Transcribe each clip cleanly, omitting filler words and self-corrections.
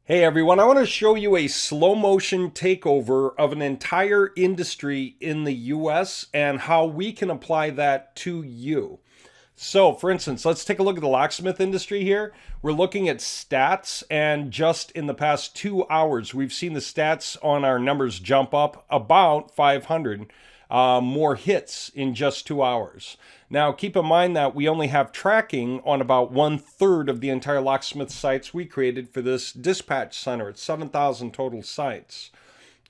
Hey everyone, I want to show you a slow motion takeover of an entire industry in the US and how we can apply that to you. So, for instance, let's take a look at the locksmith industry here. We're looking at stats, and just in the past 2 hours, we've seen the stats on our numbers jump up about 500 more hits in just 2 hours. Now, keep in mind that we only have tracking on about 1/3 of the entire locksmith sites we created for this dispatch center. It's 7,000 total sites.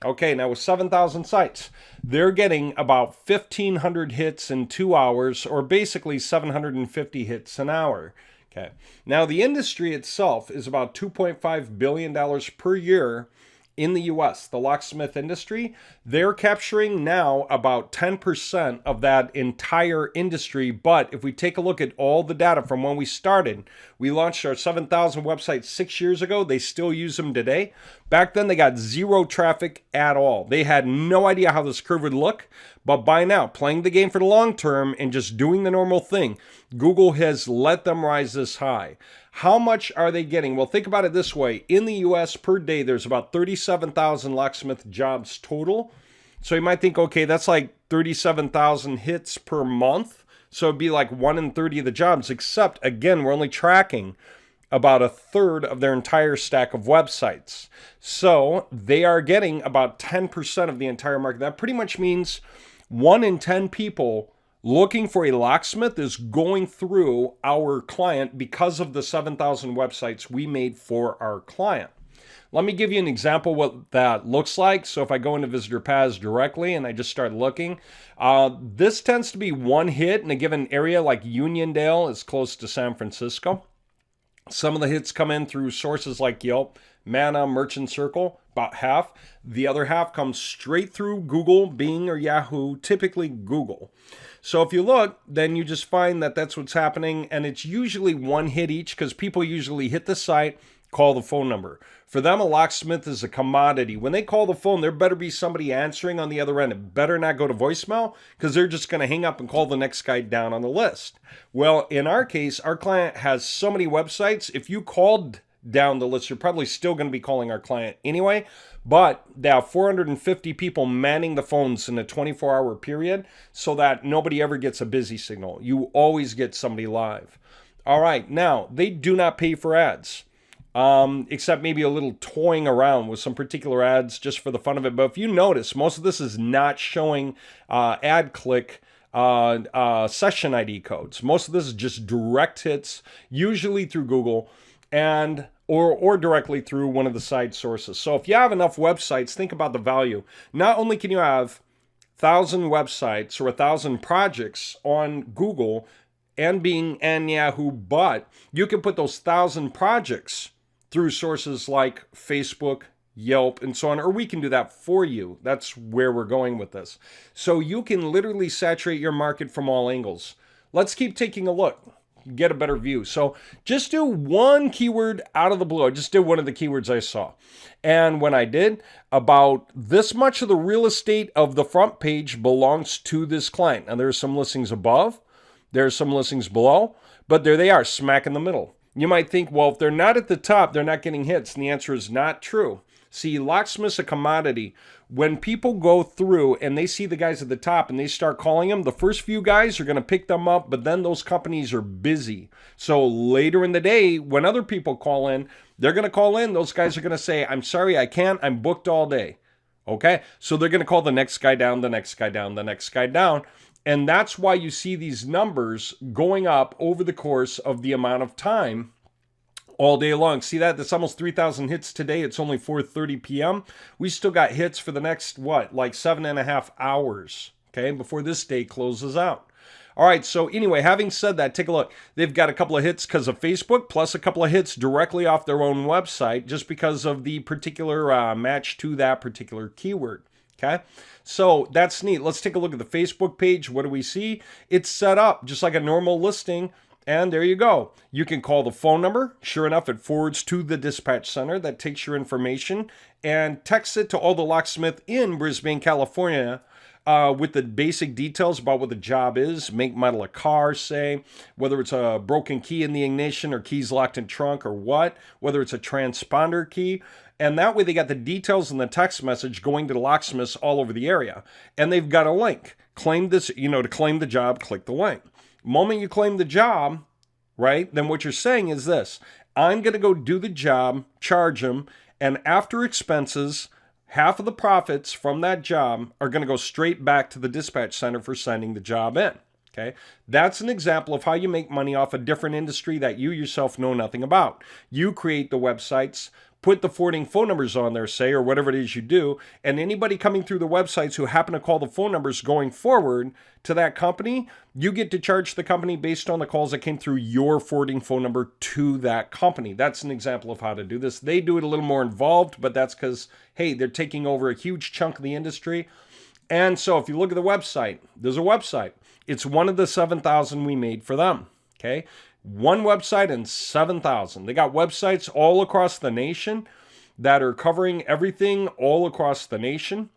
Okay, now with 7,000 sites, they're getting about 1,500 hits in 2 hours, or basically 750 hits an hour. Okay, now the industry itself is about $2.5 billion per year in the US, the locksmith industry. They're capturing now about 10% of that entire industry. But if we take a look at all the data from when we started, we launched our 7,000 websites 6 years ago. They still use them today. Back then, they got zero traffic at all. They had no idea how this curve would look. But by now, playing the game for the long term and just doing the normal thing, Google has let them rise this high. How much are they getting? Well, think about it this way. In the US per day, there's about 37,000 locksmith jobs total. So you might think, okay, that's like 37,000 hits per month. So it'd be like 1 in 30 of the jobs, except again, we're only tracking about 1/3 of their entire stack of websites. So they are getting about 10% of the entire market. That pretty much means 1 in 10 people looking for a locksmith is going through our client because of the 7,000 websites we made for our client. Let me give you an example what that looks like. So if I go into visitor paths directly and I just start looking, this tends to be one hit in a given area, like Uniondale is close to San Francisco. Some of the hits come in through sources like Yelp, Mana, Merchant Circle, about half. The other half comes straight through Google, Bing, or Yahoo, typically Google. So if you look, then you just find that that's what's happening, and it's usually one hit each because people usually hit the site, call the phone number. For them, a locksmith is a commodity. When they call the phone, there better be somebody answering on the other end. It better not go to voicemail because they're just going to hang up and call the next guy down on the list. Well, in our case, our client has so many websites. If you called down the list, you're probably still going to be calling our client anyway. But they have 450 people manning the phones in a 24-hour period so that nobody ever gets a busy signal. You always get somebody live. All right, now, they do not pay for ads. Except maybe a little toying around with some particular ads just for the fun of it. But if you notice, most of this is not showing ad click session ID codes. Most of this is just direct hits, usually through Google and or directly through one of the side sources. So if you have enough websites, think about the value. Not only can you have 1,000 websites or 1,000 projects on Google and Bing and Yahoo, but you can put those 1,000 projects through sources like Facebook, Yelp, and so on, or we can do that for you. That's where we're going with this. So you can literally saturate your market from all angles. Let's keep taking a look, get a better view. So just do one keyword out of the blue. I just did one of the keywords I saw. And when I did, about this much of the real estate of the front page belongs to this client. Now there's some listings above, there's some listings below, but there they are, smack in the middle. You might think, well, if they're not at the top, they're not getting hits. And the answer is not true. See, locksmith's a commodity. When people go through and they see the guys at the top and they start calling them, the first few guys are going to pick them up, but then those companies are busy. So later in the day, when other people call in, they're going to call in. Those guys are going to say, I'm sorry, I can't. I'm booked all day. Okay? So they're going to call the next guy down, the next guy down, the next guy down. And that's why you see these numbers going up over the course of the amount of time all day long. See that? That's almost 3,000 hits today. It's only 4:30 p.m. We still got hits for the next, like 7.5 hours, okay, before this day closes out. All right, so anyway, having said that, take a look. They've got a couple of hits because of Facebook, plus a couple of hits directly off their own website just because of the particular match to that particular keyword. Okay, so that's neat. Let's take a look at the Facebook page. What do we see? It's set up just like a normal listing. And there you go. You can call the phone number. Sure enough, it forwards to the dispatch center that takes your information and texts it to all the locksmith in Brisbane, California with the basic details about what the job is, make, model of car, say, whether it's a broken key in the ignition or keys locked in trunk or what, whether it's a transponder key. And that way they got the details in the text message going to the locksmiths all over the area. And they've got a link. Claim this, to claim the job, click the link. Moment you claim the job, right, then what you're saying is this: I'm going to go do the job, charge them, and after expenses, half of the profits from that job are going to go straight back to the dispatch center for sending the job in. Okay, that's an example of how you make money off a different industry that you yourself know nothing about. You create the websites, put the forwarding phone numbers on there, say, or whatever it is you do, and anybody coming through the websites who happen to call the phone numbers going forward to that company, you get to charge the company based on the calls that came through your forwarding phone number to that company. That's an example of how to do this. They do it a little more involved, but that's because, hey, they're taking over a huge chunk of the industry. And so if you look at the website, there's a website. It's one of the 7,000 we made for them, okay? One website and 7,000. They got websites all across the nation that are covering everything all across the nation.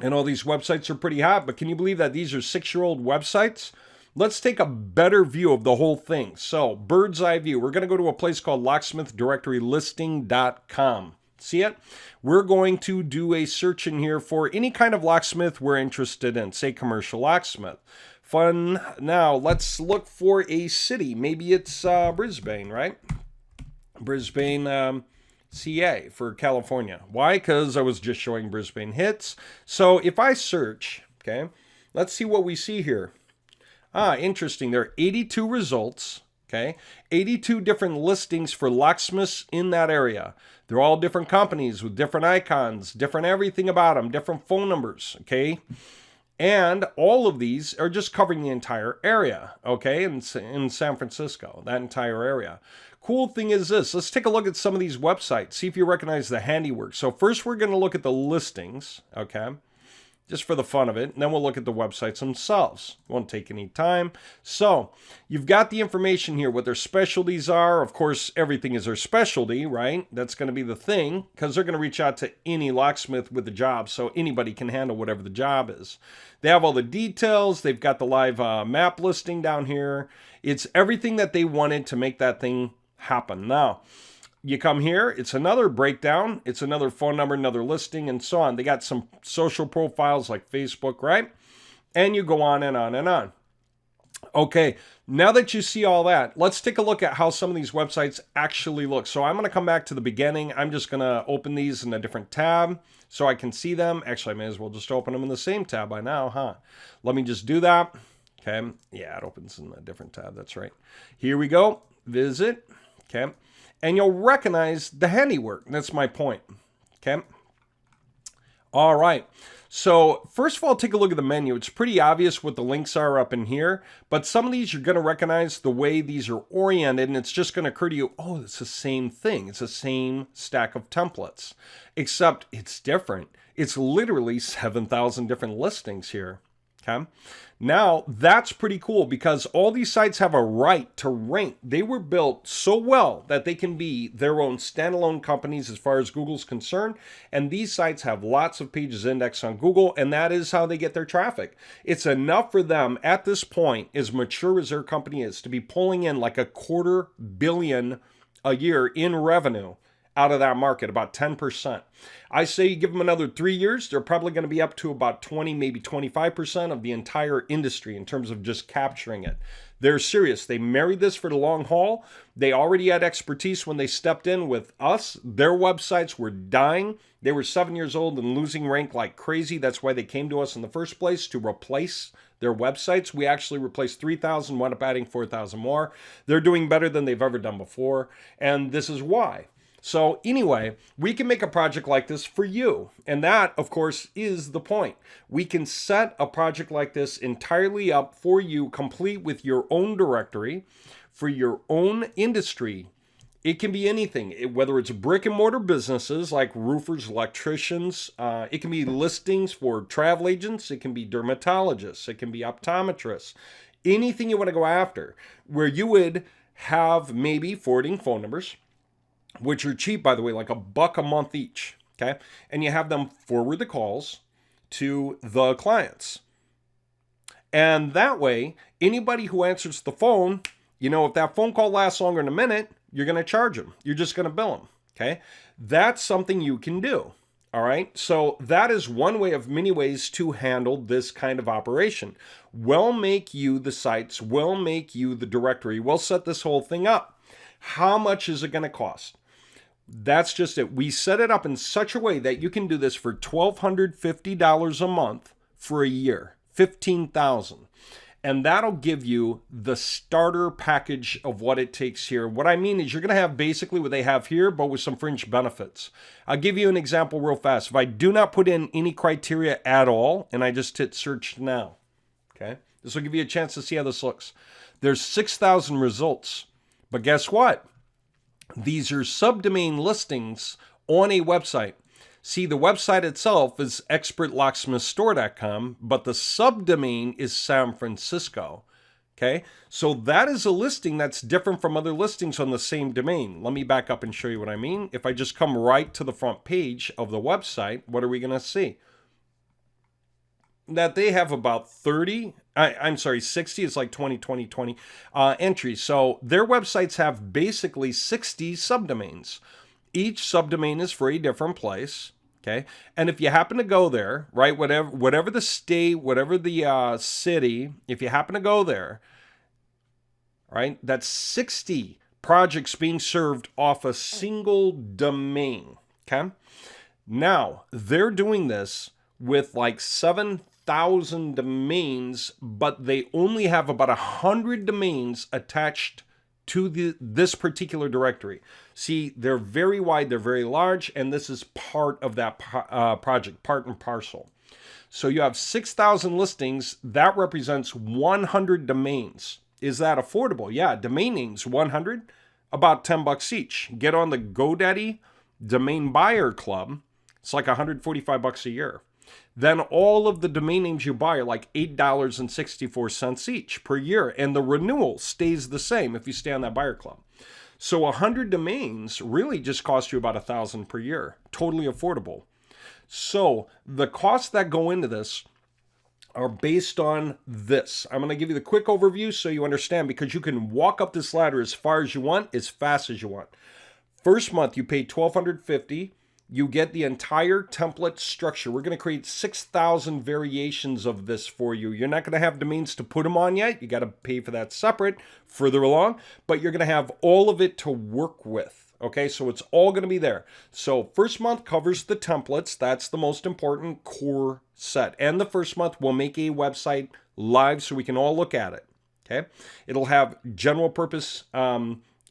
And all these websites are pretty hot, but can you believe that these are 6-year-old websites? Let's take a better view of the whole thing. So, bird's eye view. We're going to go to a place called locksmithdirectorylisting.com. See it? We're going to do a search in here for any kind of locksmith we're interested in, say commercial locksmith. Fun. Now, let's look for a city. Maybe it's Brisbane, right? Brisbane, CA for California. Why? Because I was just showing Brisbane hits. So if I search, okay, let's see what we see here. Interesting. There are 82 results, okay? 82 different listings for locksmiths in that area. They're all different companies with different icons, different everything about them, different phone numbers, okay? And all of these are just covering the entire area, okay, in San Francisco, that entire area. Cool thing is this. Let's take a look at some of these websites, see if you recognize the handiwork. So first we're going to look at the listings, okay, just for the fun of it. And then we'll look at the websites themselves. Won't take any time. So you've got the information here, what their specialties are. Of course, everything is their specialty, right? That's going to be the thing because they're going to reach out to any locksmith with the job. So anybody can handle whatever the job is. They have all the details. They've got the live map listing down here. It's everything that they wanted to make that thing happen. Now, you come here, it's another breakdown, it's another phone number, another listing, and so on. They got some social profiles like Facebook, right? And you go on and on and on. Okay, now that you see all that, let's take a look at how some of these websites actually look. So I'm going to come back to the beginning. I'm just going to open these in a different tab so I can see them. Actually, I may as well just open them in the same tab by now, huh? Let me just do that. Okay, yeah, it opens in a different tab. That's right. Here we go. Visit. Okay, and you'll recognize the handiwork. That's my point. Okay. All right. So first of all, take a look at the menu. It's pretty obvious what the links are up in here, but some of these you're going to recognize the way these are oriented, and it's just going to occur to you, oh, it's the same thing. It's the same stack of templates, except it's different. It's literally 7,000 different listings here. Okay. Now, that's pretty cool because all these sites have a right to rank. They were built so well that they can be their own standalone companies as far as Google's concerned. And these sites have lots of pages indexed on Google, and that is how they get their traffic. It's enough for them at this point, as mature as their company is, to be pulling in like $250 million a year in revenue out of that market, about 10%. I say you give them another 3 years, they're probably going to be up to about 20, maybe 25% of the entire industry in terms of just capturing it. They're serious. They married this for the long haul. They already had expertise when they stepped in with us. Their websites were dying. They were 7 years old and losing rank like crazy. That's why they came to us in the first place, to replace their websites. We actually replaced 3,000, wound up adding 4,000 more. They're doing better than they've ever done before, and this is why. So anyway, we can make a project like this for you. And that, of course, is the point. We can set a project like this entirely up for you, complete with your own directory, for your own industry. It can be anything, whether it's brick and mortar businesses like roofers, electricians. It can be listings for travel agents. It can be dermatologists. It can be optometrists. Anything you want to go after, where you would have maybe forwarding phone numbers, which are cheap, by the way, like $1 a month each, okay? And you have them forward the calls to the clients. And that way, anybody who answers the phone, if that phone call lasts longer than a minute, you're going to charge them. You're just going to bill them. Okay. That's something you can do. All right. So that is one way of many ways to handle this kind of operation. We'll make you the sites. We'll make you the directory. We'll set this whole thing up. How much is it going to cost? That's just it. We set it up in such a way that you can do this for $1,250 a month for a year, $15,000. And that'll give you the starter package of what it takes here. What I mean is you're going to have basically what they have here, but with some fringe benefits. I'll give you an example real fast. If I do not put in any criteria at all, and I just hit search now, okay? This will give you a chance to see how this looks. There's 6,000 results. But guess what? These are subdomain listings on a website. See, the website itself is expertlocksmithstore.com, but the subdomain is San Francisco. Okay, so that is a listing that's different from other listings on the same domain. Let me back up and show you what I mean. If I just come right to the front page of the website, what are we going to see? That they have about 60, it's like 20 entries. So their websites have basically 60 subdomains. Each subdomain is for a different place, okay? And if you happen to go there, right, whatever the state, whatever the city, if you happen to go there, right, that's 60 projects being served off a single domain, okay? Now, they're doing this with like 7,000 domains, but they only have about 100 domains attached to this particular directory. See, they're very wide, they're very large, and this is part of that project, part and parcel. So you have 6,000 listings, that represents 100 domains. Is that affordable? Yeah, domain names, 100, about $10 each. Get on the GoDaddy Domain Buyer Club, it's like $145 a year. Then all of the domain names you buy are like $8.64 each per year. And the renewal stays the same if you stay on that buyer club. So 100 domains really just cost you about $1,000 per year. Totally affordable. So the costs that go into this are based on this. I'm going to give you the quick overview so you understand, because you can walk up this ladder as far as you want, as fast as you want. First month, you pay $1,250. You get the entire template structure. We're going to create 6,000 variations of this for you. You're not going to have domains to put them on yet. You got to pay for that separate further along, but you're going to have all of it to work with. Okay, so it's all going to be there. So first month covers the templates. That's the most important core set. And the first month we'll make a website live so we can all look at it. Okay, it'll have general purpose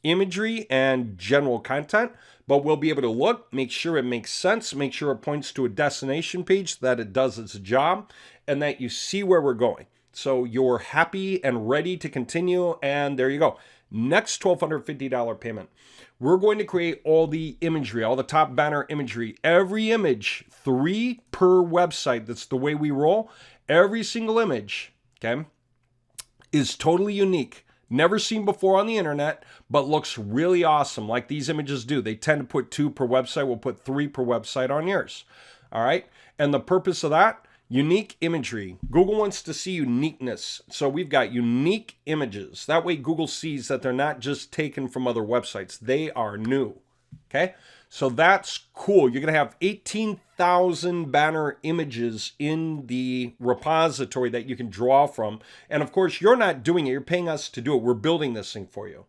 imagery and general content, but we'll be able to look, make sure it makes sense, make sure it points to a destination page, that it does its job, and that you see where we're going. So you're happy and ready to continue, and there you go. Next $1,250 payment. We're going to create all the imagery, all the top banner imagery. Every image, 3 per website. That's the way we roll. Every single image, okay, is totally unique. Never seen before on the internet, but looks really awesome, like these images do. They tend to put 2 per website. We'll put 3 per website on yours. All right? And the purpose of that, unique imagery. Google wants to see uniqueness. So we've got unique images. That way Google sees that they're not just taken from other websites. They are new. Okay? So that's cool. You're going to have 18,000 banner images in the repository that you can draw from. And of course, you're not doing it. You're paying us to do it. We're building this thing for you.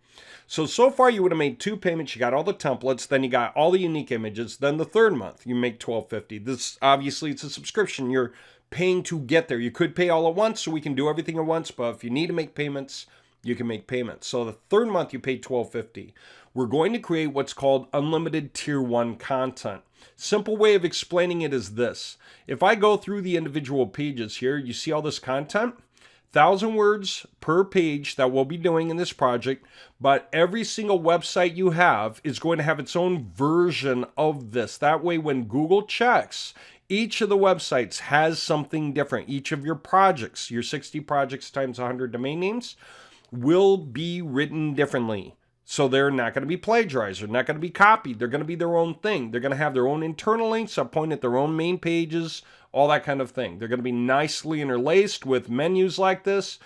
So far you would have made 2 payments. You got all the templates. Then you got all the unique images. Then the third month, you make $1,250. This, obviously, it's a subscription. You're paying to get there. You could pay all at once, so we can do everything at once. But if you need to make payments, you can make payments. So the third month, you pay $1,250. We're going to create what's called unlimited tier 1 content. Simple way of explaining it is this. If I go through the individual pages here, you see all this content? 1,000 words per page that we'll be doing in this project, but every single website you have is going to have its own version of this. That way, when Google checks, each of the websites has something different. Each of your projects, your 60 projects times 100 domain names, will be written differently. So they're not going to be plagiarized. They're not going to be copied. They're going to be their own thing. They're going to have their own internal links that point at their own main pages all that kind of thing. They're going to be nicely interlaced with menus like this.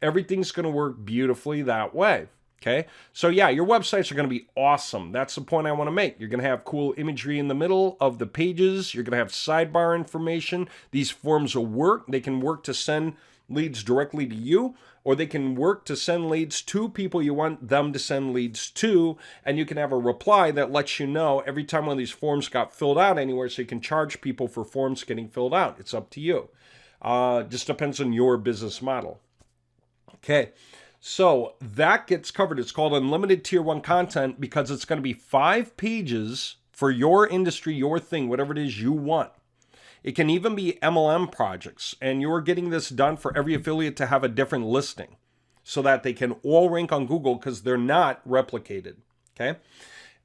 Everything's going to work beautifully that way. Okay, so yeah, your websites are going to be awesome. That's the point I want to make. You're going to have cool imagery in the middle of the pages. You're going to have sidebar information. These forms will work. They can work to send leads directly to you, or they can work to send leads to people you want them to send leads to, and you can have a reply that lets you know every time one of these forms got filled out anywhere, so you can charge people for forms getting filled out. It's up to you. Just depends on your business model. Okay. So that gets covered. It's called unlimited tier 1 content because it's going to be 5 pages for your industry, your thing, whatever it is you want. It can even be MLM projects, and you're getting this done for every affiliate to have a different listing so that they can all rank on Google because they're not replicated. Okay.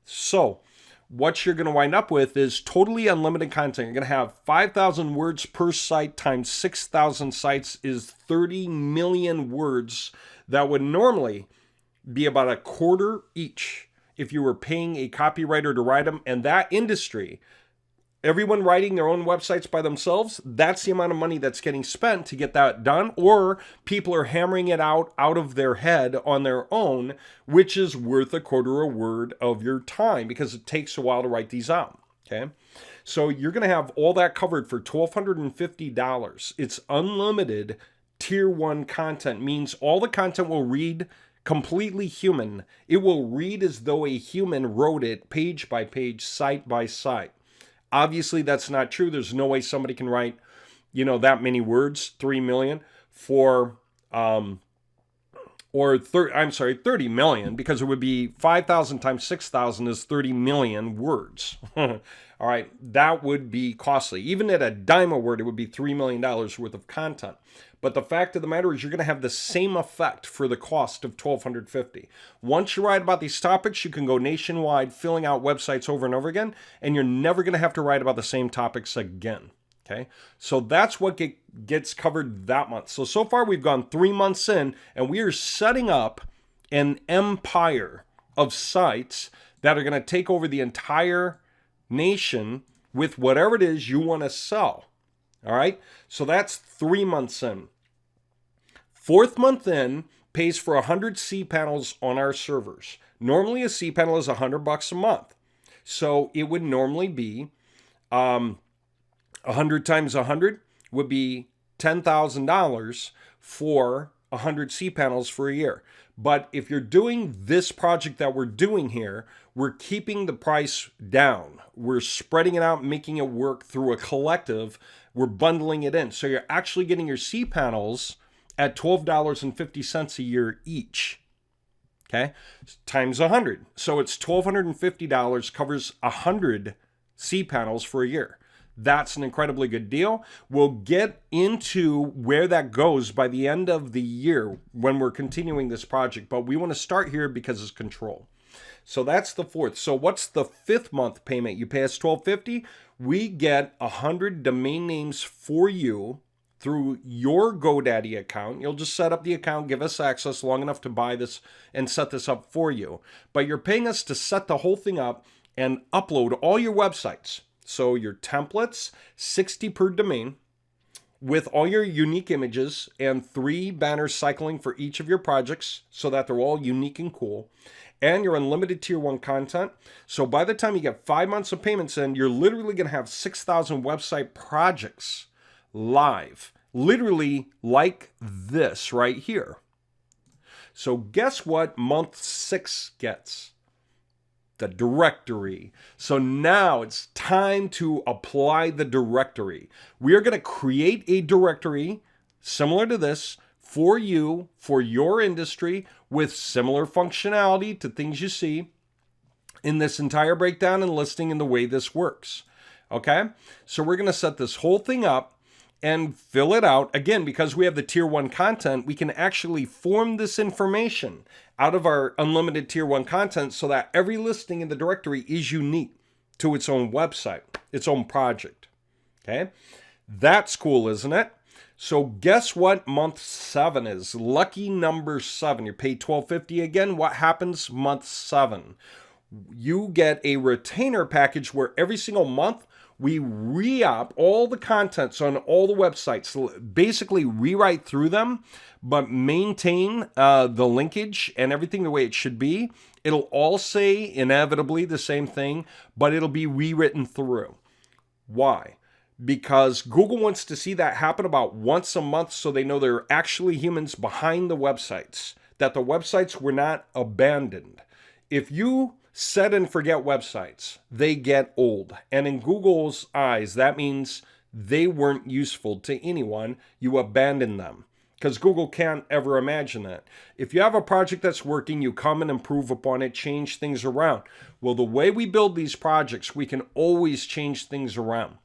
So what you're going to wind up with is totally unlimited content. You're going to have 5,000 words per site times 6,000 sites is 30 million words. That would normally be about a quarter each if you were paying a copywriter to write them. And that industry, everyone writing their own websites by themselves, that's the amount of money that's getting spent to get that done. Or people are hammering it out of their head on their own, which is worth a quarter a word of your time because it takes a while to write these out. Okay. So you're going to have all that covered for $1,250. It's unlimited. Tier 1 content means all the content will read completely human. It will read as though a human wrote it page by page, site by site. Obviously, that's not true. There's no way somebody can write, that many words, 3 million for, 30 million, because it would be 5,000 times 6,000 is 30 million words. All right, that would be costly. Even at a dime a word, it would be $3 million worth of content. But the fact of the matter is you're going to have the same effect for the cost of $1,250. Once you write about these topics, you can go nationwide filling out websites over and over again, and you're never going to have to write about the same topics again. Okay, so that's what gets covered that month. So far we've gone 3 months in, and we are setting up an empire of sites that are going to take over the entire nation with whatever it is you want to sell. All right, so that's 3 months in. 4th month in pays for 100 cPanels on our servers. Normally a cPanel is $100 a month. So it would normally be 100 times 100 would be $10,000 for 100 cPanels for a year. But if you're doing this project that we're doing here, we're keeping the price down. We're spreading it out, making it work through a collective. We're bundling it in. So you're actually getting your cPanels at $12.50 a year each. Okay, times 100. So it's $1,250, covers 100 cPanels for a year. That's an incredibly good deal. We'll get into where that goes by the end of the year when we're continuing this project, but we want to start here because it's control. So that's the 4th. So what's the 5th month payment? You pay us $1,250. We get 100 domain names for you through your GoDaddy account. You'll just set up the account, give us access long enough to buy this and set this up for you. But you're paying us to set the whole thing up and upload all your websites. So your templates, 60 per domain, with all your unique images and 3 banners cycling for each of your projects so that they're all unique and cool. And your unlimited tier 1 content. So by the time you get 5 months of payments in, you're literally going to have 6,000 website projects live. Literally like this right here. So guess what month 6 gets? The directory. So now it's time to apply the directory. We are going to create a directory similar to this for you, for your industry, with similar functionality to things you see in this entire breakdown and listing and the way this works. Okay? So we're going to set this whole thing up and fill it out. Again, because we have the tier 1 content, we can actually form this information out of our unlimited tier 1 content so that every listing in the directory is unique to its own website, its own project. Okay? That's cool, isn't it? So guess what month 7 is? Lucky number 7. You're paid $1,250 again. What happens month 7? You get a retainer package where every single month We re-op all the contents on all the websites, basically rewrite through them, but maintain the linkage and everything the way it should be. It'll all say inevitably the same thing, but it'll be rewritten through. Why? Because Google wants to see that happen about once a month so they know there are actually humans behind the websites, that the websites were not abandoned. If you set and forget websites, they get old. And in Google's eyes, that means they weren't useful to anyone. You abandon them. Because Google can't ever imagine that. If you have a project that's working, you come and improve upon it, change things around. Well, the way we build these projects, we can always change things around.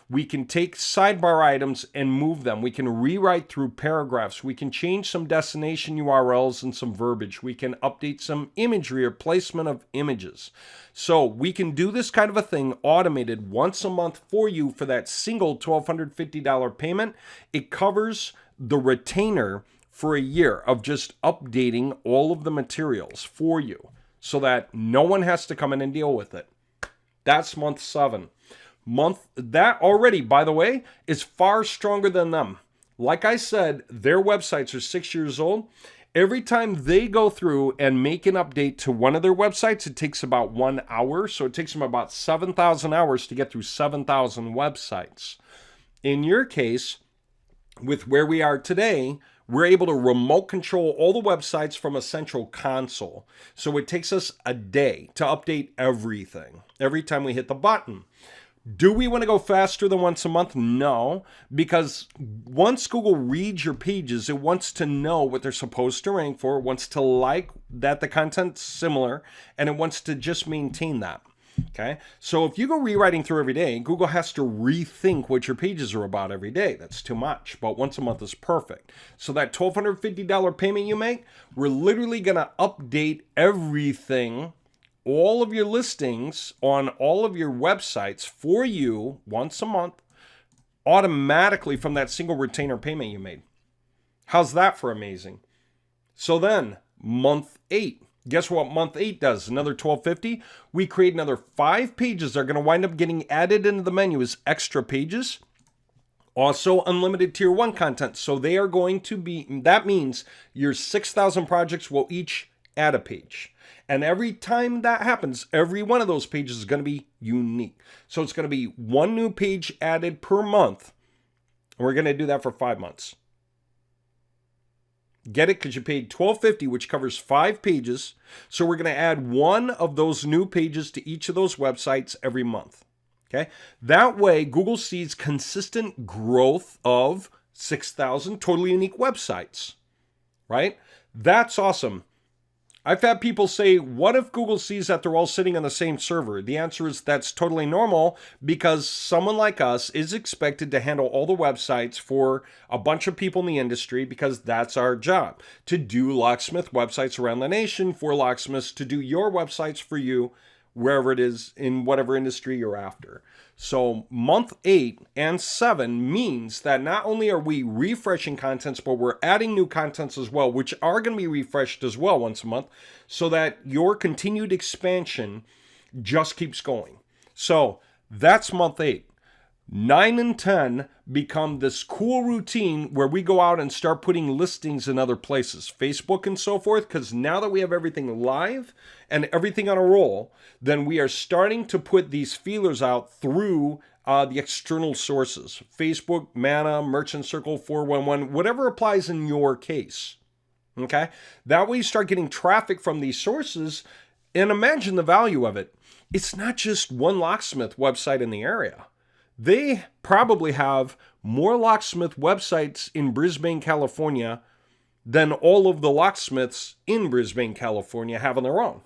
We can take sidebar items and move them. We can rewrite through paragraphs. We can change some destination URLs and some verbiage. We can update some imagery or placement of images. So we can do this kind of a thing automated once a month for you for that single $1,250 payment. It covers the retainer for a year of just updating all of the materials for you so that no one has to come in and deal with it. That's month 7. That already, by the way, is far stronger than them. Like I said, their websites are 6 years old. Every time they go through and make an update to one of their websites, it takes about 1 hour. So it takes them about 7,000 hours to get through 7,000 websites. In your case, with where we are today, we're able to remote control all the websites from a central console. So it takes us a day to update everything every time we hit the button. Do we want to go faster than once a month? No, because once Google reads your pages, it wants to know what they're supposed to rank for, it wants to like that the content's similar, and it wants to just maintain that. Okay, so if you go rewriting through every day, Google has to rethink what your pages are about every day. That's too much, but once a month is perfect. So that $1,250 payment you make, we're literally going to update everything, all of your listings on all of your websites for you once a month, automatically from that single retainer payment you made. How's that for amazing? So then, month 8. Guess what month 8 does? Another $1,250. We create another 5 pages that are going to wind up getting added into the menu as extra pages. Also, unlimited tier 1 content. So they are going to be, that means your 6,000 projects will each add a page. And every time that happens, every one of those pages is going to be unique. So it's going to be 1 new page added per month. And we're going to do that for 5 months. Get it? Because you paid $1,250, which covers 5 pages. So we're going to add 1 of those new pages to each of those websites every month. Okay? That way, Google sees consistent growth of 6,000 totally unique websites. Right? That's awesome. I've had people say, what if Google sees that they're all sitting on the same server? The answer is that's totally normal because someone like us is expected to handle all the websites for a bunch of people in the industry because that's our job. To do locksmith websites around the nation for locksmiths, to do your websites for you wherever it is in whatever industry you're after. So month 8 and 7 means that not only are we refreshing contents, but we're adding new contents as well, which are going to be refreshed as well once a month, so that your continued expansion just keeps going. So that's month 8. 9 and 10 become this cool routine where we go out and start putting listings in other places, Facebook and so forth, because now that we have everything live and everything on a roll, then we are starting to put these feelers out through the external sources, Facebook, Mana, Merchant Circle, 411, whatever applies in your case. Okay? That way you start getting traffic from these sources, and imagine the value of it. It's not just one locksmith website in the area. They probably have more locksmith websites in Brisbane, California than all of the locksmiths in Brisbane, California have on their own.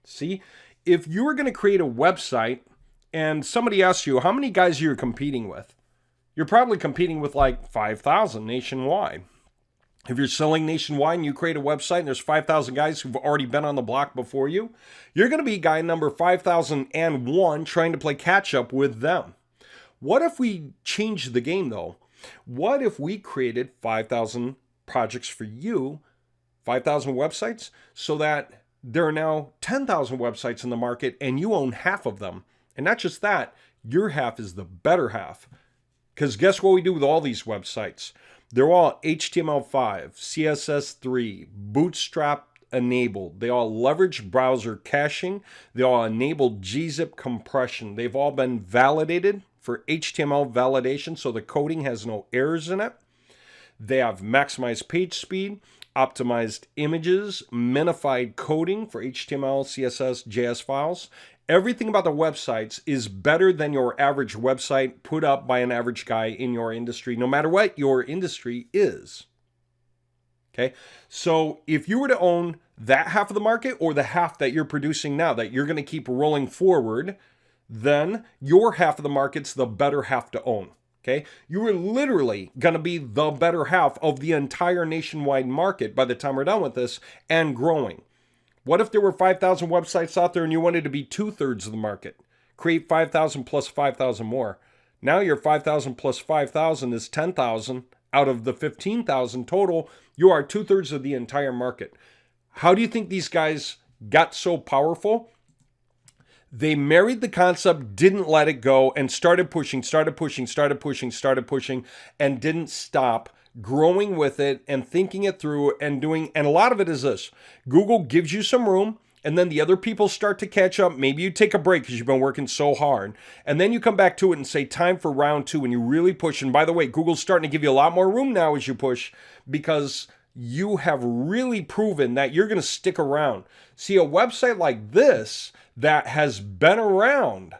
See, if you were going to create a website and somebody asks you how many guys you're competing with, you're probably competing with like 5,000 nationwide. If you're selling nationwide and you create a website and there's 5,000 guys who've already been on the block before you, you're going to be guy number 5,001 trying to play catch up with them. What if we changed the game though? What if we created 5,000 projects for you, 5,000 websites, so that there are now 10,000 websites in the market and you own half of them? And not just that, Your half is the better half. Because guess what we do with all these websites? They're all HTML5, CSS3, Bootstrap enabled. They all leverage browser caching. They all enable gzip compression. They've all been validated for HTML validation, so the coding has no errors in it. They have maximized page speed, optimized images, minified coding for HTML, CSS, JS files. Everything about the websites is better than your average website put up by an average guy in your industry, no matter what your industry is. Okay, so if you were to own that half of the market or the half that you're producing now that you're going to keep rolling forward, then your half of the market's the better half to own. Okay, you are literally going to be the better half of the entire nationwide market by the time we're done with this and growing. What if there were 5,000 websites out there and you wanted to be 2/3 of the market? Create 5,000 plus 5,000 more. Now your 5,000 plus 5,000 is 10,000. Out of the 15,000 total, you are 2/3 of the entire market. How do you think these guys got so powerful? They married the concept, didn't let it go, and started pushing, and didn't stop growing with it and thinking it through and doing. And a lot of it is this. Google gives you some room, and then the other people start to catch up. Maybe you take a break because you've been working so hard. And then you come back to it and say, time for round two, and you really push. And by the way, Google's starting to give you a lot more room now as you push because you have really proven that you're going to stick around. See, a website like this that has been around,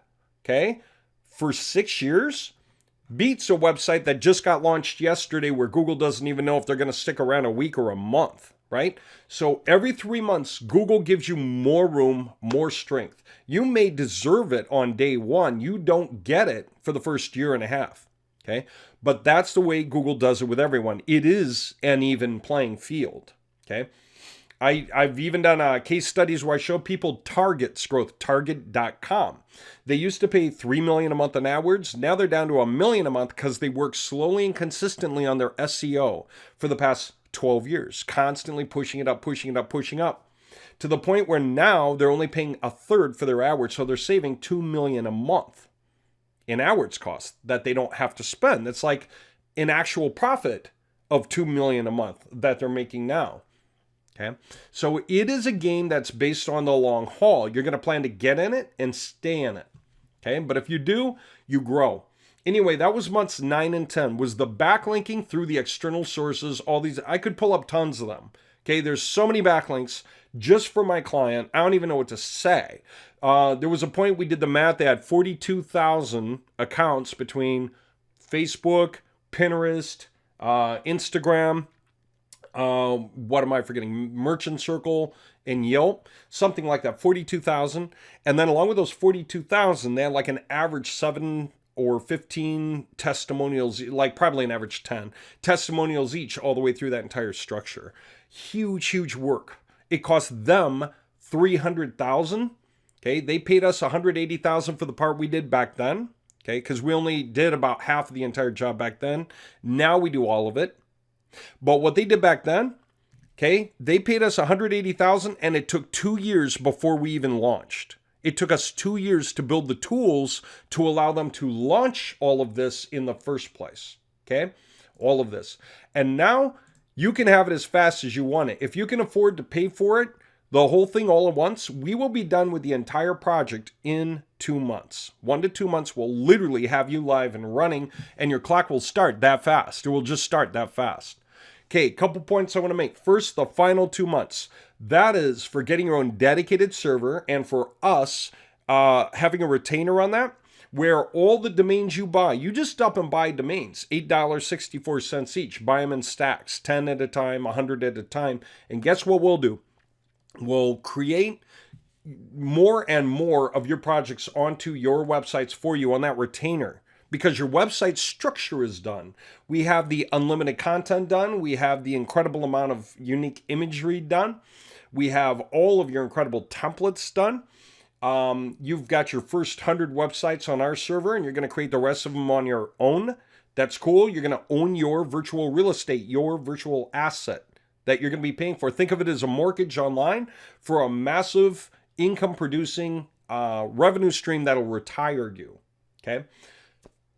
okay, for 6 years beats a website that just got launched yesterday where Google doesn't even know if they're going to stick around a week or a month, right? So every 3 months, Google gives you more room, more strength. You may deserve it on day one. You don't get it for the first year and a half, okay? But that's the way Google does it with everyone. It is an even playing field, okay? I've even done case studies where I show people Target's growth, Target.com. They used to pay $3 million a month on AdWords. Now they're down to $1 million a month because they work slowly and consistently on their SEO for the past 12 years, constantly pushing it up, to the point where now they're only paying 1/3 for their AdWords. So they're saving $2 million a month in AdWords costs that they don't have to spend. That's like an actual profit of $2 million a month that they're making now. Okay, so it is a game that's based on the long haul. You're going to plan to get in it and stay in it. Okay, but if you do, you grow. Anyway, that was months 9 and 10, was the backlinking through the external sources. All these, I could pull up tons of them. Okay, there's so many backlinks just for my client. I don't even know what to say. There was a point we did the math. They had 42,000 accounts between Facebook, Pinterest, Instagram, what am I forgetting? Merchant Circle and Yelp, something like that, 42,000. And then along with those 42,000, they had like an average 7 or 15 testimonials, like probably an average 10 testimonials each all the way through that entire structure. Huge, huge work. It cost them 300,000. Okay, they paid us 180,000 for the part we did back then. Okay, because we only did about half of the entire job back then. Now we do all of it. But what they did back then, okay, they paid us 180,000 and it took 2 years before we even launched. It took us 2 years to build the tools to allow them to launch all of this in the first place. Okay, all of this. And now you can have it as fast as you want it. If you can afford to pay for it, the whole thing all at once, we will be done with the entire project in 2 months. 1 to 2 months will literally have you live and running, and your clock will start that fast. It will just start that fast. Okay, a couple points I want to make. First, the final 2 months. That is for getting your own dedicated server and for us having a retainer on that where all the domains you buy, you just up and buy domains, $8.64 each. Buy them in stacks, 10 at a time, 100 at a time. And guess what we'll do? We'll create more and more of your projects onto your websites for you on that retainer. Because your website structure is done. We have the unlimited content done. We have the incredible amount of unique imagery done. We have all of your incredible templates done. You've got your first 100 websites on our server, and you're going to create the rest of them on your own. That's cool. You're going to own your virtual real estate, your virtual asset that you're going to be paying for. Think of it as a mortgage online for a massive income-producing revenue stream that'll retire you. Okay.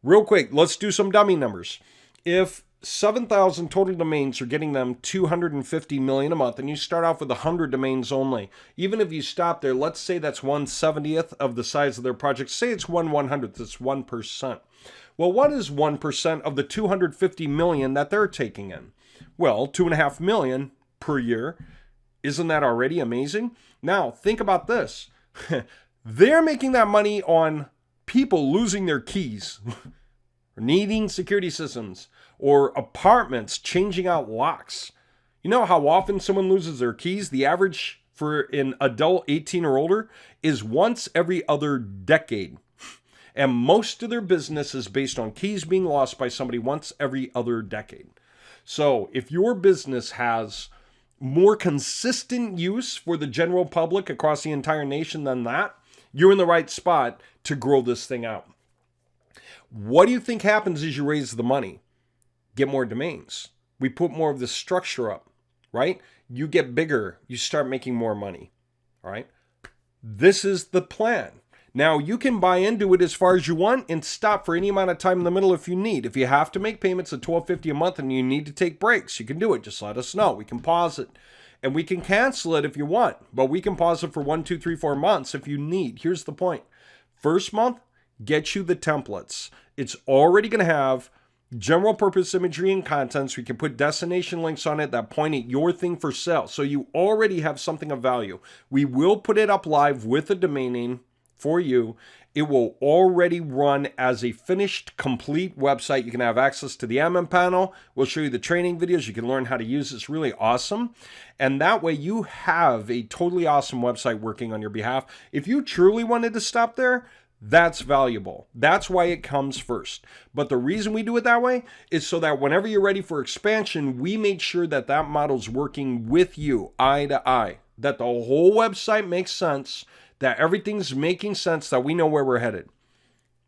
Real quick, let's do some dummy numbers. If 7,000 total domains are getting them 250 million a month, and you start off with 100 domains only, even if you stop there, let's say that's 1/70th of the size of their project. Say it's 1/100th, it's 1%. Well, what is 1% of the 250 million that they're taking in? Well, 2.5 million per year. Isn't that already amazing? Now, think about this. They're making that money on people losing their keys, or needing security systems, or apartments changing out locks. You know how often someone loses their keys? The average for an adult 18 or older is once every other decade. And most of their business is based on keys being lost by somebody once every other decade. So if your business has more consistent use for the general public across the entire nation than that, you're in the right spot to grow this thing out. What do you think happens as you raise the money? Get more domains. We put more of the structure up, right? You get bigger, you start making more money, all right? This is the plan. Now, you can buy into it as far as you want and stop for any amount of time in the middle if you need. If you have to make payments of $12.50 a month and you need to take breaks, you can do it. Just let us know. We can pause it. And we can cancel it if you want. But we can pause it for 1, 2, 3, 4 months if you need. Here's the point. First month, get you the templates. It's already going to have general purpose imagery and content, so you can put destination links on it that point at your thing for sale. So you already have something of value. We will put it up live with a domain name for you. It will already run as a finished, complete website. You can have access to the admin panel. We'll show you the training videos. You can learn how to use it. It's really awesome. And that way you have a totally awesome website working on your behalf. If you truly wanted to stop there, that's valuable. That's why it comes first. But the reason we do it that way is so that whenever you're ready for expansion, we make sure that that model's working with you eye to eye, that the whole website makes sense, that everything's making sense, that we know where we're headed.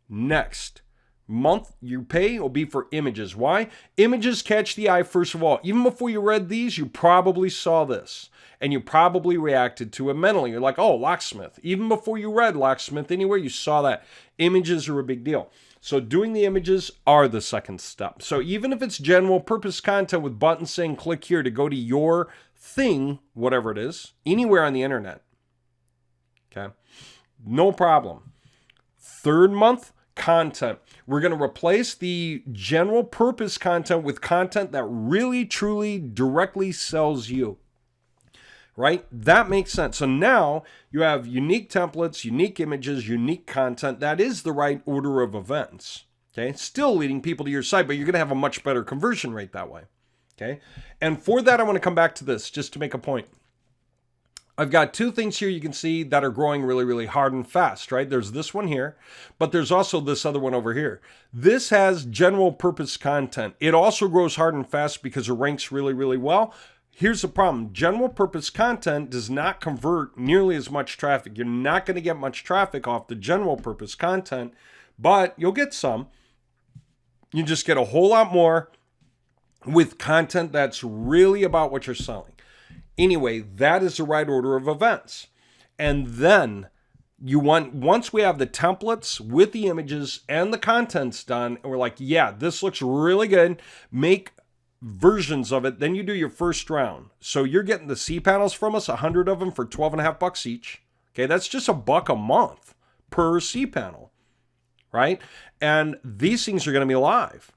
Next month you pay will be for images. Why? Images catch the eye first of all. Even before you read these, you probably saw this. And you probably reacted to it mentally. You're like, oh, locksmith. Even before you read locksmith anywhere, you saw that. Images are a big deal. So doing the images are the second step. So even if it's general purpose content with buttons saying click here to go to your thing, whatever it is, anywhere on the internet, okay, no problem. Third month, content. We're going to replace the general purpose content with content that really, truly, directly sells you. Right? That makes sense. So now you have unique templates, unique images, unique content. That is the right order of events. Okay? Still leading people to your site, but you're going to have a much better conversion rate that way. Okay? And for that, I want to come back to this just to make a point. I've got two things here you can see that are growing really, really hard and fast, right? There's this one here, but there's also this other one over here. This has general purpose content. It also grows hard and fast because it ranks really, really well. Here's the problem. General purpose content does not convert nearly as much traffic. You're not going to get much traffic off the general purpose content, but you'll get some. You just get a whole lot more with content that's really about what you're selling. Anyway, that is the right order of events. And then you want, once we have the templates with the images and the contents done, and we're like, yeah, this looks really good, make versions of it, then you do your first round. So you're getting the C panels from us, 100 of them for $12.50 each. Okay, that's just $1 a month per C panel, right? And these things are going to be live.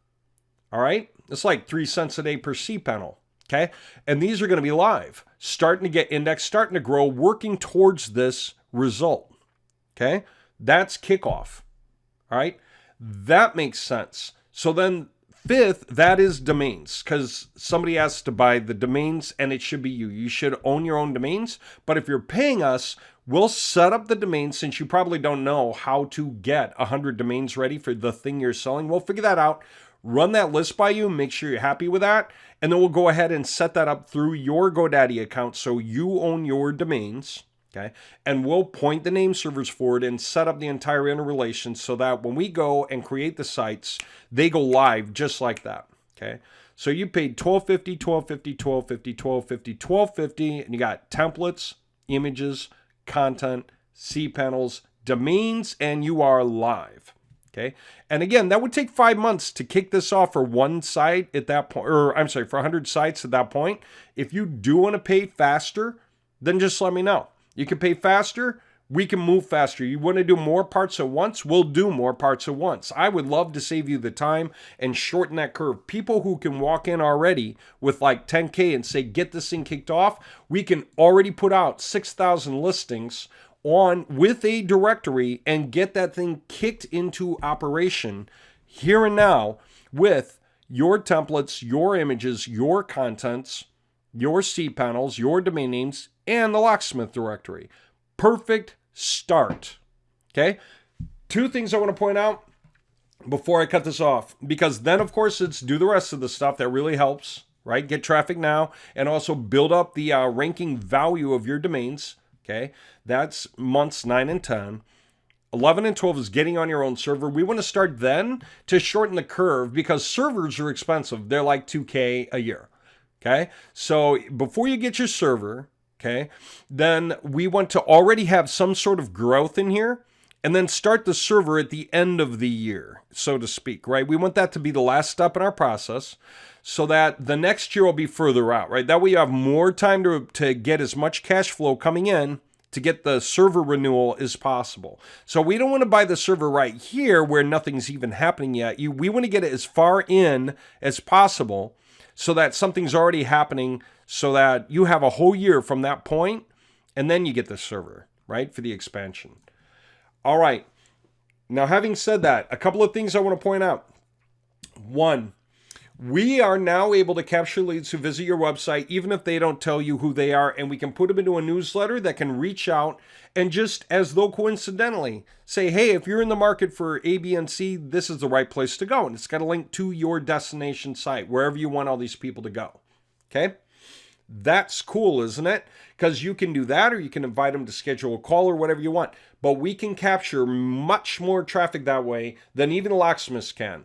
All right, it's like 3 cents a day per C panel. Okay, and these are going to be live, starting to get indexed, starting to grow, working towards this result. Okay, that's kickoff. All right, that makes sense. So then fifth, that is domains, because somebody has to buy the domains and it should be you. You should own your own domains. But if you're paying us, we'll set up the domains, since you probably don't know how to get 100 domains ready for the thing you're selling. We'll figure that out, run that list by you, make sure you're happy with that. And then we'll go ahead and set that up through your GoDaddy account so you own your domains. Okay, and we'll point the name servers for it and set up the entire interrelation so that when we go and create the sites, they go live just like that. Okay, so you paid $12.50, $12.50, $12.50, $12.50, $12.50, and you got templates, images, content, cPanels, domains, and you are live. Okay. And again, that would take 5 months to kick this off for one site at that point, or I'm sorry, for 100 sites at that point. If you do want to pay faster, then just let me know. You can pay faster. We can move faster. You want to do more parts at once? We'll do more parts at once. I would love to save you the time and shorten that curve. People who can walk in already with like 10K and say, get this thing kicked off, we can already put out 6,000 listings on with a directory and get that thing kicked into operation here and now with your templates, your images, your contents, your cPanels, your domain names, and the locksmith directory. Perfect start. Okay? 2 things I want to point out before I cut this off, because then of course it's do the rest of the stuff that really helps, right? Get traffic now and also build up the ranking value of your domains. Okay, that's months 9 and 10. 11 and 12 is getting on your own server. We want to start then to shorten the curve because servers are expensive. They're like $2K a year. Okay, so before you get your server, okay, then we want to already have some sort of growth in here and then start the server at the end of the year, so to speak, right? We want that to be the last step in our process so that the next year will be further out, right? That way you have more time to get as much cash flow coming in to get the server renewal as possible. So we don't want to buy the server right here where nothing's even happening yet. We want to get it as far in as possible so that something's already happening so that you have a whole year from that point and then you get the server, right, for the expansion. All right. Now, having said that, a couple of things I want to point out. 1, we are now able to capture leads who visit your website, even if they don't tell you who they are, and we can put them into a newsletter that can reach out and just as though coincidentally say, hey, if you're in the market for A, B, and C, this is the right place to go. And it's got a link to your destination site, wherever you want all these people to go. Okay? That's cool, isn't it? Because you can do that or you can invite them to schedule a call or whatever you want. But we can capture much more traffic that way than even locksmiths can.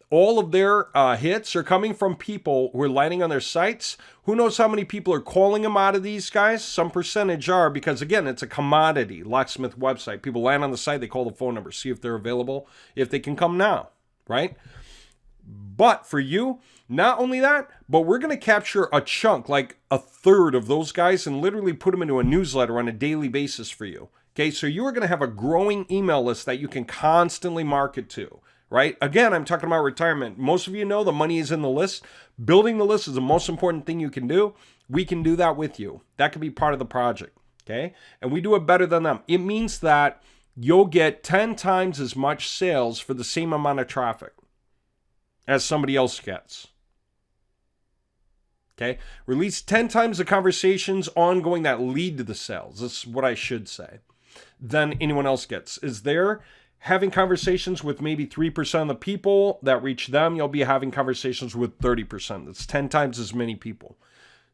All of their hits are coming from people who are landing on their sites. Who knows how many people are calling them out of these guys? Some percentage are because, again, it's a commodity. Locksmith website. People land on the site. They call the phone number. See if they're available. If they can come now. Right? But for you, not only that, but we're going to capture a chunk, like a third of those guys and literally put them into a newsletter on a daily basis for you. Okay? So you are going to have a growing email list that you can constantly market to. Right? Again, I'm talking about retirement. Most of you know the money is in the list. Building the list is the most important thing you can do. We can do that with you. That can be part of the project. Okay? And we do it better than them. It means that you'll get 10 times as much sales for the same amount of traffic as somebody else gets. Okay? Release 10 times the conversations ongoing that lead to the sales. That's what I should say. Than anyone else gets. Is there having conversations with maybe 3% of the people that reach them, you'll be having conversations with 30%. That's 10 times as many people.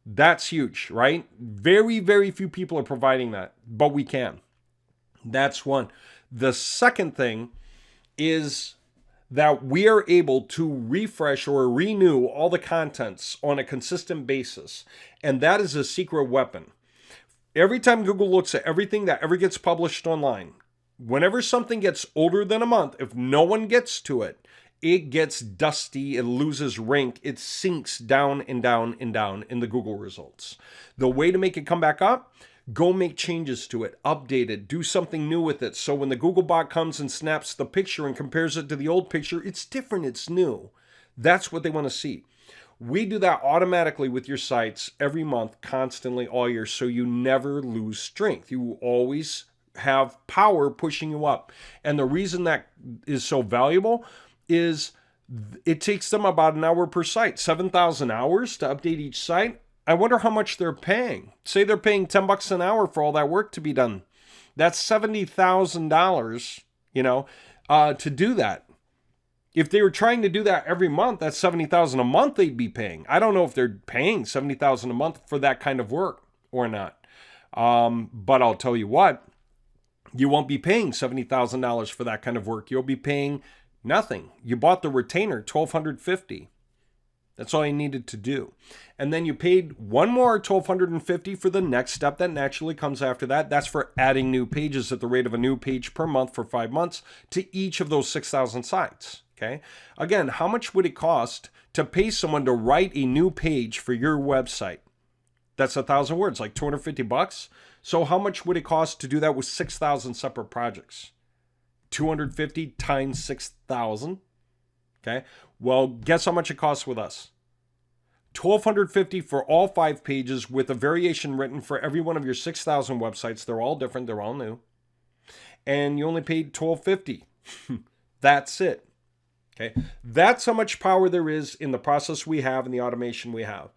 That's huge, right? Very, very few people are providing that, but we can. That's one. The second thing is that we are able to refresh or renew all the contents on a consistent basis, and that is a secret weapon. Every time Google looks at everything that ever gets published online, whenever something gets older than a month, if no one gets to it, it gets dusty, it loses rank, it sinks down and down and down in the Google results. The way to make it come back up, go make changes to it, update it, do something new with it. So when the Google bot comes and snaps the picture and compares it to the old picture, it's different, it's new. That's what they want to see. We do that automatically with your sites every month, constantly, all year, so you never lose strength. You always have power pushing you up. And the reason that is so valuable is it takes them about an hour per site, 7,000 hours to update each site. I wonder how much they're paying. Say they're paying $10 an hour for all that work to be done. That's $70,000, to do that. If they were trying to do that every month, that's $70,000 a month they'd be paying. I don't know if they're paying $70,000 a month for that kind of work or not. But I'll tell you what, you won't be paying $70,000 for that kind of work. You'll be paying nothing. You bought the retainer, $1,250. That's all you needed to do. And then you paid one more $1,250 for the next step that naturally comes after that. That's for adding new pages at the rate of a new page per month for 5 months to each of those 6,000 sites. Okay. Again, how much would it cost to pay someone to write a new page for your website? That's 1,000 words, like $250. So how much would it cost to do that with 6,000 separate projects? 250 times 6,000. Okay. Well, guess how much it costs with us? $1,250 for all 5 pages with a variation written for every one of your 6,000 websites. They're all different. They're all new. And you only paid $1,250. That's it. Okay. That's how much power there is in the process we have and the automation we have.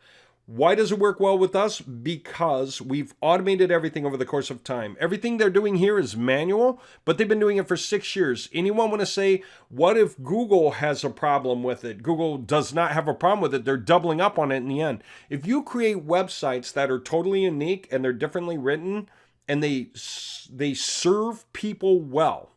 Why does it work well with us? Because we've automated everything over the course of time. Everything they're doing here is manual, but they've been doing it for 6 years. Anyone want to say, what if Google has a problem with it? Google does not have a problem with it. They're doubling up on it in the end. If you create websites that are totally unique and they're differently written and they serve people well,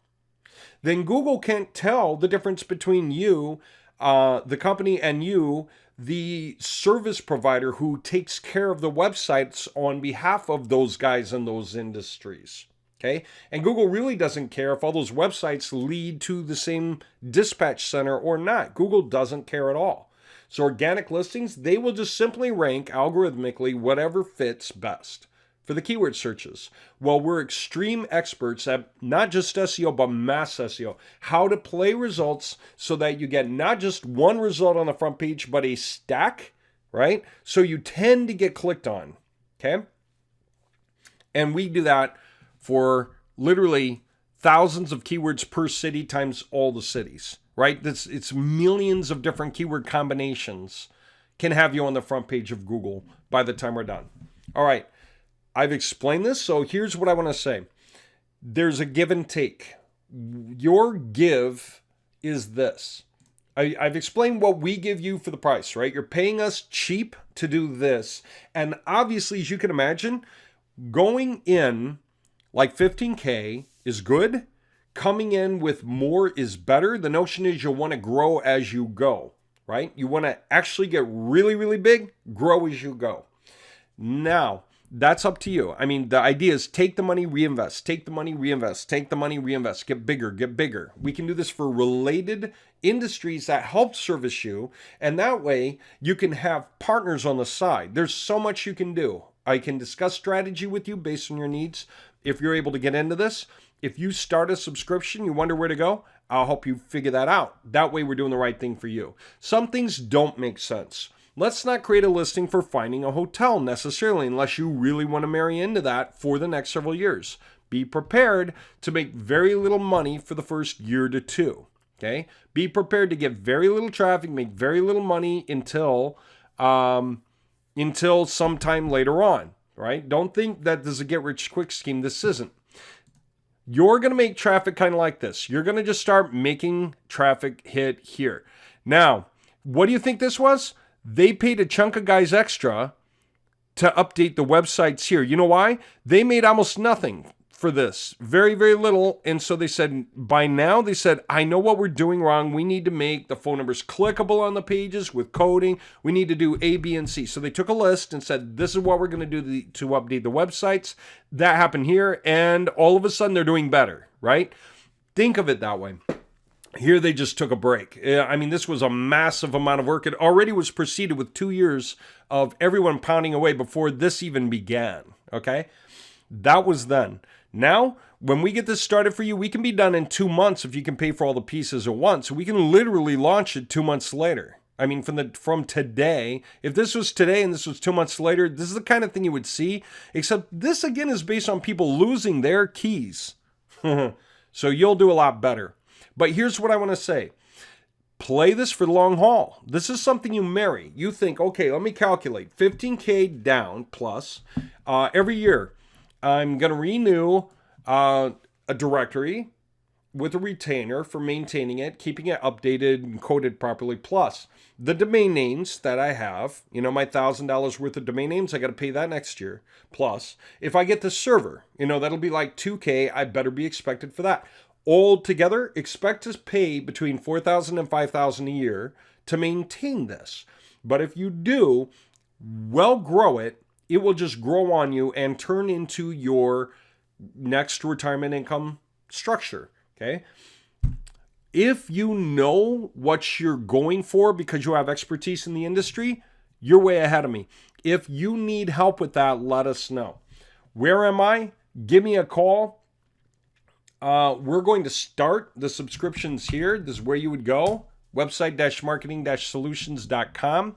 then Google can't tell the difference between you, the company, and you, the service provider who takes care of the websites on behalf of those guys in those industries. Okay. And Google really doesn't care if all those websites lead to the same dispatch center or not. Google doesn't care at all. So organic listings, they will just simply rank algorithmically whatever fits best for the keyword searches. Well, we're extreme experts at not just SEO, but mass SEO. How to play results so that you get not just one result on the front page, but a stack, right? So you tend to get clicked on, okay? And we do that for literally thousands of keywords per city times all the cities, right? It's millions of different keyword combinations can have you on the front page of Google by the time we're done. All right. I've explained this, so here's what I want to say. There's a give and take. Your give is this. I've explained what we give you for the price, right? You're paying us cheap to do this. And obviously, as you can imagine, going in like 15K is good. Coming in with more is better. The notion is you'll want to grow as you go, right? You want to actually get really, really big, grow as you go. Now, that's up to you. I mean, the idea is take the money, reinvest, take the money, reinvest, take the money, reinvest, get bigger, get bigger. We can do this for related industries that help service you. And that way you can have partners on the side. There's so much you can do. I can discuss strategy with you based on your needs. If you're able to get into this, if you start a subscription, you wonder where to go, I'll help you figure that out. That way we're doing the right thing for you. Some things don't make sense. Let's not create a listing for finding a hotel necessarily unless you really want to marry into that for the next several years. Be prepared to make very little money for the first year to 2. Okay? Be prepared to get very little traffic, make very little money until sometime later on. Right? Don't think that this is a get-rich-quick scheme. This isn't. You're going to make traffic kind of like this. You're going to just start making traffic hit here. Now, what do you think this was? They paid a chunk of guys extra to update the websites here. You know why? They made almost nothing for this. Very, very little. And so they said, by now, they said, I know what we're doing wrong. We need to make the phone numbers clickable on the pages with coding. We need to do A, B, and C. So they took a list and said, this is what we're going to do to update the websites. That happened here. And all of a sudden, they're doing better, right? Think of it that way. Here they just took a break. I mean, this was a massive amount of work. It already was preceded with 2 years of everyone pounding away before this even began, okay? That was then. Now, when we get this started for you, we can be done in 2 months if you can pay for all the pieces at once. We can literally launch it 2 months later. I mean, from today, if this was today and this was 2 months later, this is the kind of thing you would see, except this, again, is based on people losing their keys. So you'll do a lot better. But here's what I want to say. Play this for the long haul. This is something you marry. You think, okay, let me calculate. 15K down plus every year. I'm going to renew a directory with a retainer for maintaining it, keeping it updated and coded properly. Plus the domain names that I have, you know, my $1,000 worth of domain names, I got to pay that next year. Plus, if I get the server, you know, that'll be like 2K. I better be expected for that. All together, expect to pay between $4,000 and $5,000 a year to maintain this. But if you do, well, grow it. It will just grow on you and turn into your next retirement income structure. Okay. If you know what you're going for because you have expertise in the industry, you're way ahead of me. If you need help with that, let us know. Where am I? Give me a call. We're going to start the subscriptions here. This is where you would go. Website-marketing-solutions.com.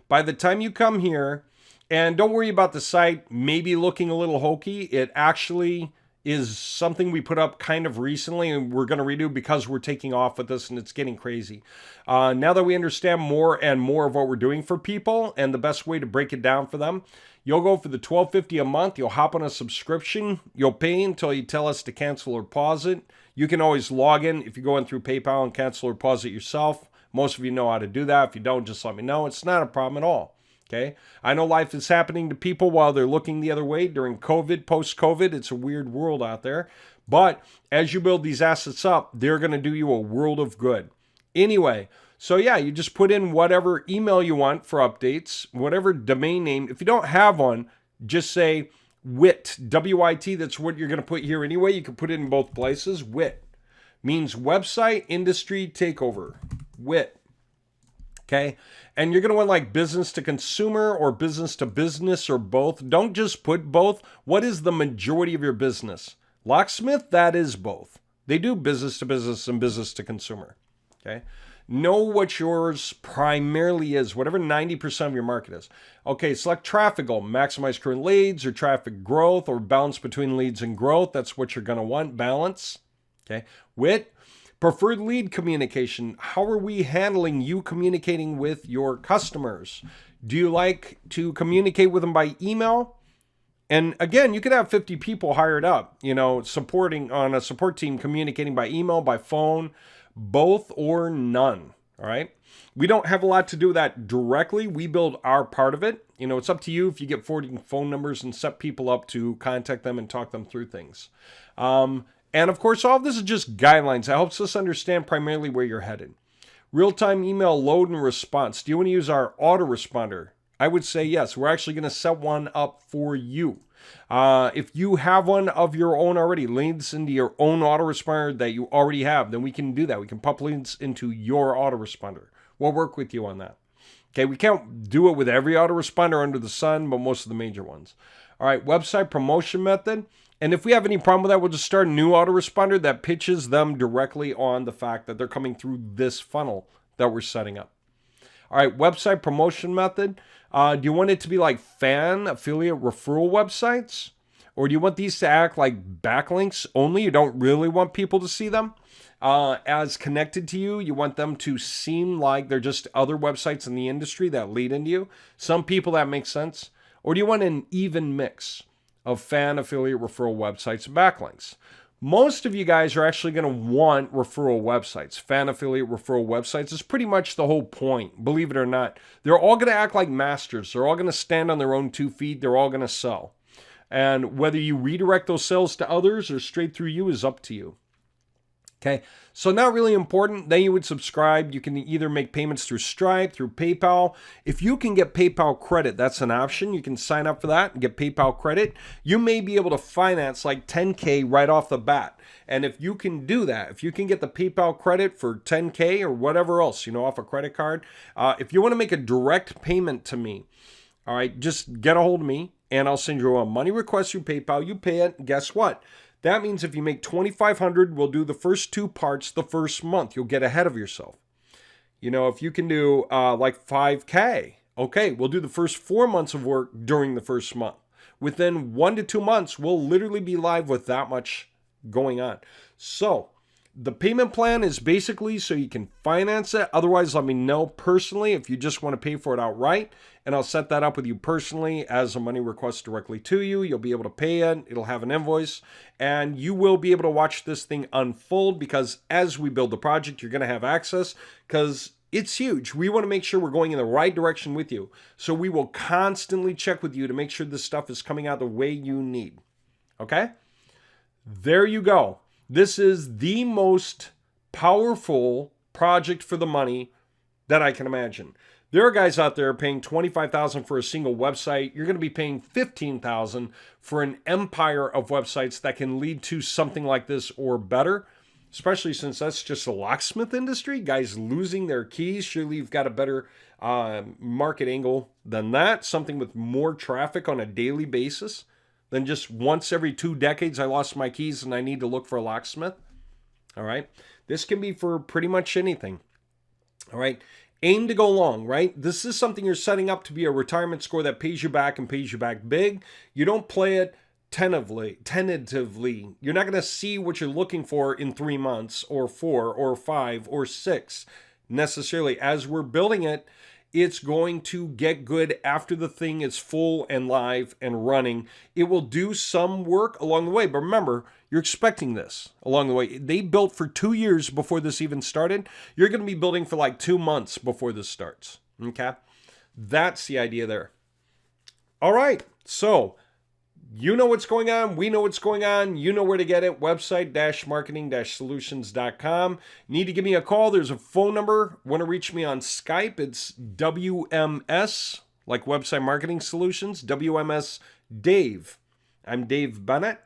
By the time you come here, and don't worry about the site maybe looking a little hokey. It actually is something we put up kind of recently and we're going to redo because we're taking off with this and it's getting crazy. Now that we understand more and more of what we're doing for people and the best way to break it down for them, you'll go for the $12.50 a month. You'll hop on a subscription. You'll pay until you tell us to cancel or pause it. You can always log in if you go in through PayPal and cancel or pause it yourself. Most of you know how to do that. If you don't, just let me know. It's not a problem at all. Okay. I know life is happening to people while they're looking the other way during COVID, post-COVID. It's a weird world out there. But as you build these assets up, they're going to do you a world of good. Anyway, so yeah, you just put in whatever email you want for updates, whatever domain name. If you don't have one, just say WIT, W-I-T. That's what you're going to put here anyway. You can put it in both places. WIT means Website Industry Takeover. WIT. Okay. And you're going to want like business to consumer or business to business or both. Don't just put both. What is the majority of your business? Locksmith, that is both. They do business to business and business to consumer. Okay. Know what yours primarily is, whatever 90% of your market is. Okay. Select traffic goal, maximize current leads or traffic growth or balance between leads and growth. That's what you're going to want. Balance. Okay. WIT. Preferred lead communication. How are we handling you communicating with your customers? Do you like to communicate with them by email? And again, you could have 50 people hired up, supporting on a support team, communicating by email, by phone, both or none. All right. We don't have a lot to do with that directly. We build our part of it. It's up to you if you get 40 phone numbers and set people up to contact them and talk them through things. And of course, all of this is just guidelines. It helps us understand primarily where you're headed. Real-time email load and response. Do you want to use our autoresponder? I would say yes. We're actually going to set one up for you. If you have one of your own already, leads into your own autoresponder that you already have, then we can do that. We can pump leads into your autoresponder. We'll work with you on that. Okay, we can't do it with every autoresponder under the sun, but most of the major ones. All right, website promotion method. And if we have any problem with that, we'll just start a new autoresponder that pitches them directly on the fact that they're coming through this funnel that we're setting up. All right, website promotion method. Do you want it to be like fan, affiliate, referral websites? Or do you want these to act like backlinks only? You don't really want people to see them as connected to you. You want them to seem like they're just other websites in the industry that lead into you. Some people that makes sense. Or do you want an even mix of fan, affiliate, referral websites and backlinks? Most of you guys are actually going to want referral websites. Fan, affiliate, referral websites is pretty much the whole point, believe it or not. They're all going to act like masters. They're all going to stand on their own 2 feet. They're all going to sell. And whether you redirect those sales to others or straight through you is up to you. Okay, so not really important. Then you would subscribe. You can either make payments through Stripe, through PayPal. If you can get PayPal credit, that's an option. You can sign up for that and get PayPal credit. You may be able to finance like $10K right off the bat. And if you can do that, if you can get the PayPal credit for $10K or whatever else, off a credit card, if you want to make a direct payment to me, all right, just get a hold of me and I'll send you a money request through PayPal. You pay it. And guess what? That means if you make $2,500, we'll do the first 2 parts the first month. You'll get ahead of yourself. If you can do like $5K, okay, we'll do the first 4 months of work during the first month. Within 1 to 2 months, we'll literally be live with that much going on. So the payment plan is basically so you can finance it. Otherwise, let me know personally if you just want to pay for it outright. And I'll set that up with you personally as a money request directly to you. You'll be able to pay it. It'll have an invoice. And you will be able to watch this thing unfold because as we build the project, you're going to have access because it's huge. We want to make sure we're going in the right direction with you. So we will constantly check with you to make sure this stuff is coming out the way you need. Okay? There you go. This is the most powerful project for the money that I can imagine. There are guys out there paying $25,000 for a single website. You're going to be paying $15,000 for an empire of websites that can lead to something like this or better, especially since that's just the locksmith industry. Guys losing their keys. Surely you've got a better market angle than that. Something with more traffic on a daily basis than just once every 2 decades I lost my keys and I need to look for a locksmith. All right. This can be for pretty much anything. All right. Aim to go long, right? This is something you're setting up to be a retirement score that pays you back and pays you back big. You don't play it tentatively. You're not going to see what you're looking for in 3 months or 4 or 5 or 6 necessarily. As we're building it, it's going to get good after the thing is full and live and running. It will do some work along the way, but remember, you're expecting this along the way. They built for 2 years before this even started. You're going to be building for like 2 months before this starts. Okay? That's the idea there. All right. So, you know what's going on. We know what's going on. You know where to get it. Website-marketing-solutions.com. Need to give me a call. There's a phone number. Want to reach me on Skype? It's WMS, like Website Marketing Solutions. WMS Dave. I'm Dave Bennett.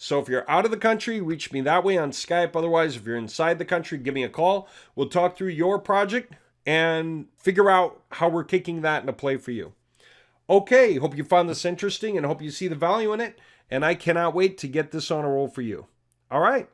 So if you're out of the country, reach me that way on Skype. Otherwise, if you're inside the country, give me a call. We'll talk through your project and figure out how we're kicking that into play for you. Okay, hope you found this interesting and hope you see the value in it. And I cannot wait to get this on a roll for you. All right.